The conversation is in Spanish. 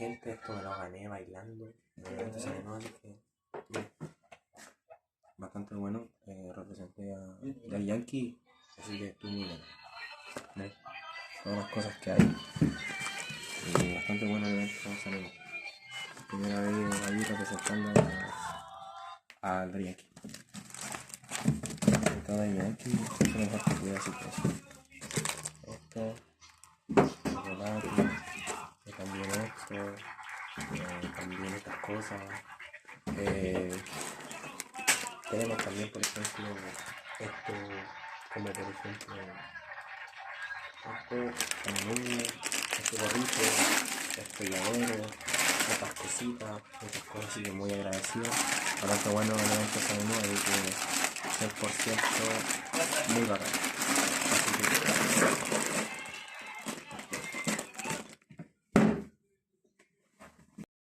gente, esto me lo gané bailando en el evento San Enoch, así que bastante bueno. Representé a Daddy Yankee, así que estuvo muy bueno. ¿Ves? Todas las cosas que hay. Y bastante bueno el evento San Enoch. Primera vez ahí representando a Daddy Yankee. Daddy Yankee, eso es lo mejor que pude decir por eso. Esto, chocolate, también esto, también estas cosas. Tenemos también, por ejemplo, esto, como por ejemplo, esto, caminillo, este gorrito, este llavero, estas cositas, estas cosas, así que muy agradecido. Bastante bueno el evento San Enoch, así que 100% muy bacán.